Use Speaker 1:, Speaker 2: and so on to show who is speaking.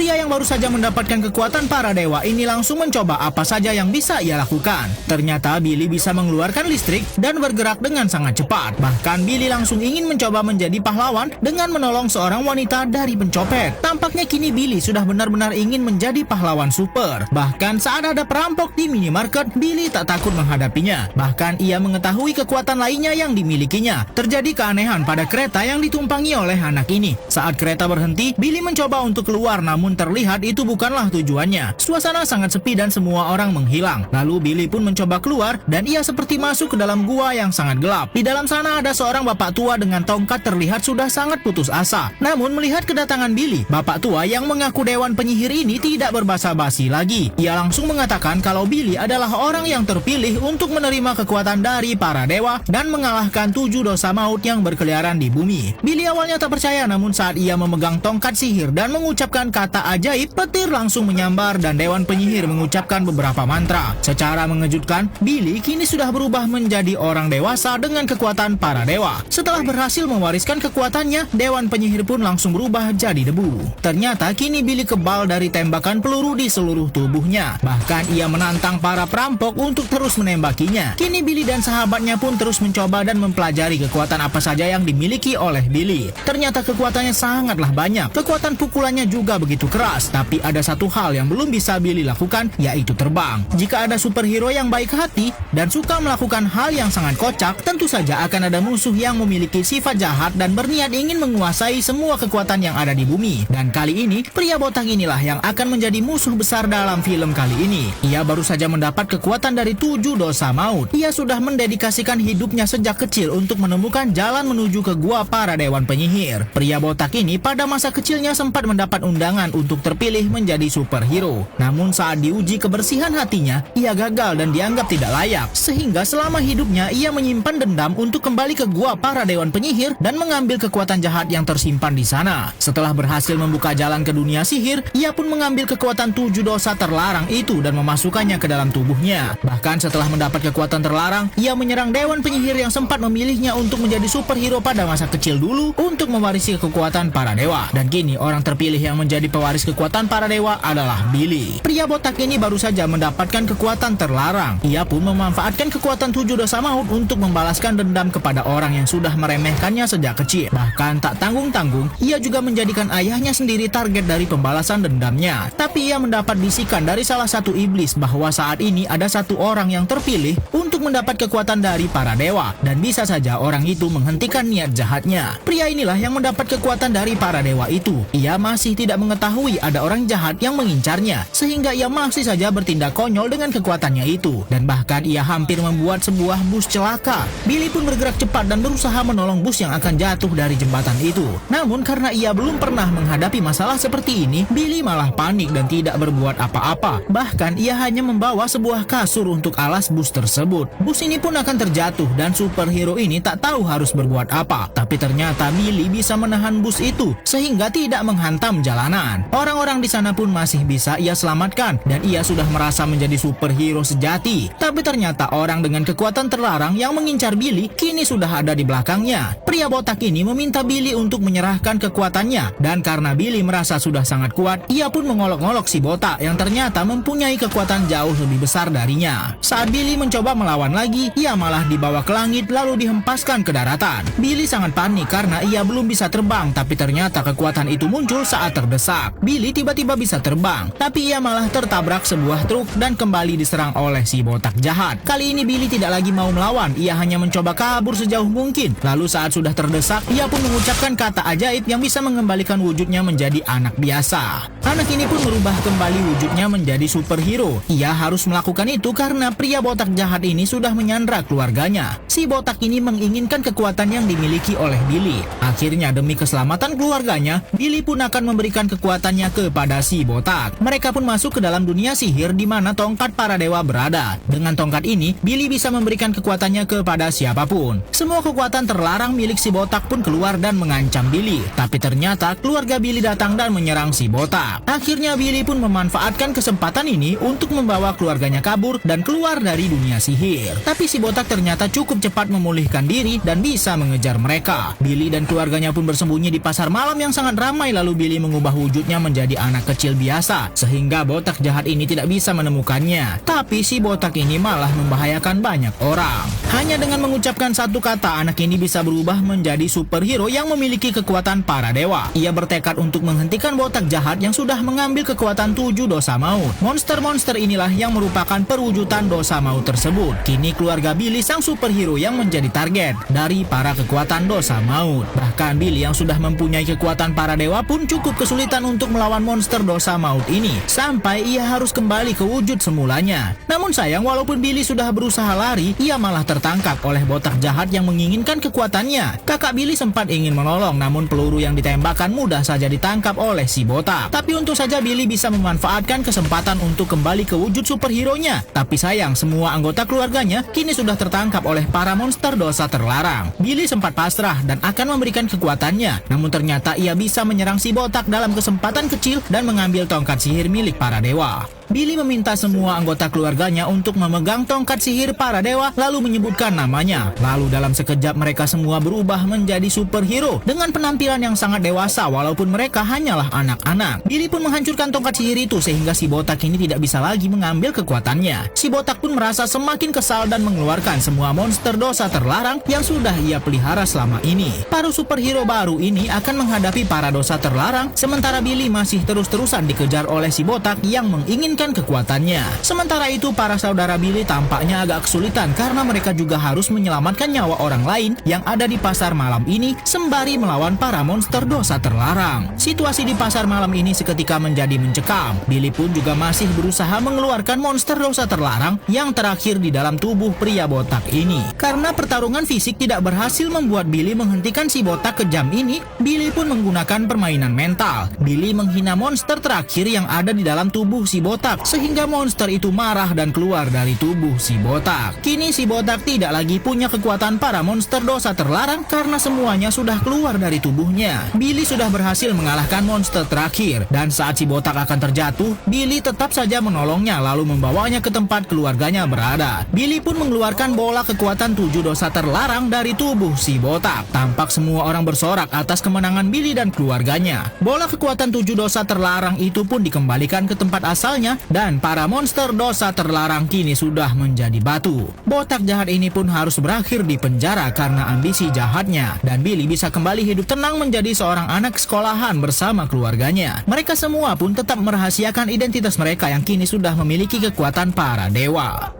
Speaker 1: Pria yang baru saja mendapatkan kekuatan para dewa ini langsung mencoba apa saja yang bisa ia lakukan. Ternyata Billy bisa mengeluarkan listrik dan bergerak dengan sangat cepat. Bahkan Billy langsung ingin mencoba menjadi pahlawan dengan menolong seorang wanita dari pencopet. Tampaknya kini Billy sudah benar-benar ingin menjadi pahlawan super. Bahkan saat ada perampok di minimarket, Billy tak takut menghadapinya. Bahkan ia mengetahui kekuatan lainnya yang dimilikinya. Terjadi keanehan pada kereta yang ditumpangi oleh anak ini. Saat kereta berhenti, Billy mencoba untuk keluar, namun terlihat itu bukanlah tujuannya. Suasana sangat sepi dan semua orang menghilang. Lalu Billy pun mencoba keluar dan ia seperti masuk ke dalam gua yang sangat gelap. Di dalam sana ada seorang bapak tua dengan tongkat terlihat sudah sangat putus asa. Namun melihat kedatangan Billy, bapak tua yang mengaku dewan penyihir ini tidak berbasa-basi lagi. Ia langsung mengatakan kalau Billy adalah orang yang terpilih untuk menerima kekuatan dari para dewa dan mengalahkan 7 dosa maut yang berkeliaran di bumi. Billy awalnya tak percaya, namun saat ia memegang tongkat sihir dan mengucapkan kata ajaib, petir langsung menyambar dan dewan penyihir mengucapkan beberapa mantra. Secara mengejutkan, Billy kini sudah berubah menjadi orang dewasa dengan kekuatan para dewa. Setelah berhasil mewariskan kekuatannya, dewan penyihir pun langsung berubah jadi debu. Ternyata kini Billy kebal dari tembakan peluru di seluruh tubuhnya. Bahkan ia menantang para perampok untuk terus menembakinya. Kini Billy dan sahabatnya pun terus mencoba dan mempelajari kekuatan apa saja yang dimiliki oleh Billy. Ternyata kekuatannya sangatlah banyak. Kekuatan pukulannya juga begitu keras. Tapi ada satu hal yang belum bisa Billy lakukan, yaitu terbang. Jika ada superhero yang baik hati dan suka melakukan hal yang sangat kocak, tentu saja akan ada musuh yang memiliki sifat jahat dan berniat ingin menguasai semua kekuatan yang ada di bumi. Dan kali ini, pria botak inilah yang akan menjadi musuh besar dalam film kali ini. Ia baru saja mendapat kekuatan dari 7 dosa maut. Ia sudah mendedikasikan hidupnya sejak kecil untuk menemukan jalan menuju ke gua para dewan penyihir. Pria botak ini pada masa kecilnya sempat mendapat undangan untuk terpilih menjadi superhero. Namun saat diuji kebersihan hatinya, ia gagal dan dianggap tidak layak. Sehingga selama hidupnya ia menyimpan dendam untuk kembali ke gua para dewan penyihir dan mengambil kekuatan jahat yang tersimpan di sana. Setelah berhasil membuka jalan ke dunia sihir, ia pun mengambil kekuatan 7 dosa terlarang itu dan memasukkannya ke dalam tubuhnya. Bahkan setelah mendapat kekuatan terlarang, ia menyerang dewan penyihir yang sempat memilihnya untuk menjadi superhero pada masa kecil dulu untuk mewarisi kekuatan para dewa. Dan kini orang terpilih yang menjadi pewaris kekuatan para dewa adalah Billy. Pria botak ini baru saja mendapatkan kekuatan terlarang. Ia pun memanfaatkan kekuatan 7 dosa maut untuk membalaskan dendam kepada orang yang sudah meremehkannya sejak kecil. Bahkan tak tanggung-tanggung, ia juga menjadikan ayahnya sendiri target dari pembalasan dendamnya. Tapi ia mendapat bisikan dari salah satu iblis bahwa saat ini ada satu orang yang terpilih untuk mendapat kekuatan dari para dewa dan bisa saja orang itu menghentikan niat jahatnya. Pria inilah yang mendapat kekuatan dari para dewa itu. Ia masih tidak mengetahui ada orang jahat yang mengincarnya, sehingga ia masih saja bertindak konyol dengan kekuatannya itu. Dan bahkan ia hampir membuat sebuah bus celaka. Billy pun bergerak cepat dan berusaha menolong bus yang akan jatuh dari jembatan itu. Namun karena ia belum pernah menghadapi masalah seperti ini, Billy malah panik dan tidak berbuat apa-apa. Bahkan ia hanya membawa sebuah kasur untuk alas bus tersebut. Bus ini pun akan terjatuh dan superhero ini tak tahu harus berbuat apa. Tapi ternyata Billy bisa menahan bus itu sehingga tidak menghantam jalanan. Orang-orang di sana pun masih bisa ia selamatkan dan ia sudah merasa menjadi superhero sejati. Tapi ternyata orang dengan kekuatan terlarang yang mengincar Billy kini sudah ada di belakangnya. Pria botak ini meminta Billy untuk menyerahkan kekuatannya dan karena Billy merasa sudah sangat kuat, ia pun mengolok-olok si botak yang ternyata mempunyai kekuatan jauh lebih besar darinya. Saat Billy mencoba melawan lagi, ia malah dibawa ke langit lalu dihempaskan ke daratan. Billy sangat panik karena ia belum bisa terbang, tapi ternyata kekuatan itu muncul saat terdesak. Billy tiba-tiba bisa terbang, tapi ia malah tertabrak sebuah truk dan kembali diserang oleh si botak jahat. Kali ini Billy tidak lagi mau melawan, ia hanya mencoba kabur sejauh mungkin. Lalu saat sudah terdesak, ia pun mengucapkan kata ajaib yang bisa mengembalikan wujudnya menjadi anak biasa. Anak ini pun merubah kembali wujudnya menjadi superhero. Ia harus melakukan itu karena pria botak jahat ini sudah menyandra keluarganya. Si botak ini menginginkan kekuatan yang dimiliki oleh Billy. Akhirnya demi keselamatan keluarganya, Billy pun akan memberikan kekuatannya kepada si botak. Mereka pun masuk ke dalam dunia sihir di mana tongkat para dewa berada. Dengan tongkat ini, Billy bisa memberikan kekuatannya kepada siapapun. Semua kekuatan terlarang milik si botak pun keluar dan mengancam Billy. Tapi ternyata keluarga Billy datang dan menyerang si botak. botak. Akhirnya Billy pun memanfaatkan kesempatan ini untuk membawa keluarganya kabur dan keluar dari dunia sihir. Tapi si botak ternyata cukup cepat memulihkan diri dan bisa mengejar mereka. Billy dan keluarganya pun bersembunyi di pasar malam yang sangat ramai, lalu Billy mengubah wujudnya menjadi anak kecil biasa sehingga botak jahat ini tidak bisa menemukannya. Tapi si botak ini malah membahayakan banyak orang. Hanya dengan mengucapkan satu kata, anak ini bisa berubah menjadi superhero yang memiliki kekuatan para dewa. Ia bertekad untuk menghentikan botak jahat yang sudah mengambil kekuatan 7 dosa maut. Monster-monster inilah yang merupakan perwujudan dosa maut tersebut. Kini keluarga Billy sang superhero yang menjadi target dari para kekuatan dosa maut. Bahkan Billy yang sudah mempunyai kekuatan para dewa pun cukup kesulitan untuk melawan monster dosa maut ini, sampai ia harus kembali ke wujud semulanya. Namun sayang, walaupun Billy sudah berusaha lari, ia malah tertangkap oleh botak jahat yang menginginkan kekuatannya. Kakak Billy sempat ingin menolong, namun peluru yang ditembakkan mudah saja ditangkap oleh si botak. Tapi untung saja Billy bisa memanfaatkan kesempatan untuk kembali ke wujud superhero-nya. Tapi sayang, semua anggota keluarganya kini sudah tertangkap oleh para monster dosa terlarang. Billy sempat pasrah dan akan memberikan kekuatannya, namun ternyata ia bisa menyerang si botak dalam kesempatan kecil dan mengambil tongkat sihir milik para dewa. Billy meminta semua anggota keluarganya untuk memegang tongkat sihir para dewa lalu menyebutkan namanya. Lalu dalam sekejap mereka semua berubah menjadi superhero dengan penampilan yang sangat dewasa walaupun mereka hanyalah anak-anak. Billy pun menghancurkan tongkat sihir itu sehingga si botak ini tidak bisa lagi mengambil kekuatannya. Si botak pun merasa semakin kesal dan mengeluarkan semua monster dosa terlarang yang sudah ia pelihara selama ini. Para superhero baru ini akan menghadapi para dosa terlarang, sementara Billy masih terus-terusan dikejar oleh si botak yang menginginkan kekuatannya. Sementara itu para saudara Billy tampaknya agak kesulitan karena mereka juga harus menyelamatkan nyawa orang lain yang ada di pasar malam ini sembari melawan para monster dosa terlarang. Situasi di pasar malam ini seketika menjadi mencekam. Billy pun juga masih berusaha mengeluarkan monster dosa terlarang yang terakhir di dalam tubuh pria botak ini. Karena pertarungan fisik tidak berhasil membuat Billy menghentikan si botak kejam ini, Billy pun menggunakan permainan mental. Billy menghina monster terakhir yang ada di dalam tubuh si botak sehingga monster itu marah dan keluar dari tubuh si botak. Kini si botak tidak lagi punya kekuatan para monster dosa terlarang karena semuanya sudah keluar dari tubuhnya. Billy sudah berhasil mengalahkan monster terakhir dan saat si botak akan terjatuh, Billy tetap saja menolongnya lalu membawanya ke tempat keluarganya berada. Billy pun mengeluarkan bola kekuatan 7 dosa terlarang dari tubuh si botak. Tampak semua orang bersorak atas kemenangan Billy dan keluarganya. Bola kekuatan 7 dosa terlarang itu pun dikembalikan ke tempat asalnya dan para monster dosa terlarang kini sudah menjadi batu. Botak jahat ini pun harus berakhir di penjara karena ambisi jahatnya dan Billy bisa kembali hidup tenang menjadi seorang anak sekolahan bersama keluarganya. Mereka semua pun tetap merahasiakan identitas mereka yang kini sudah memiliki kekuatan para dewa.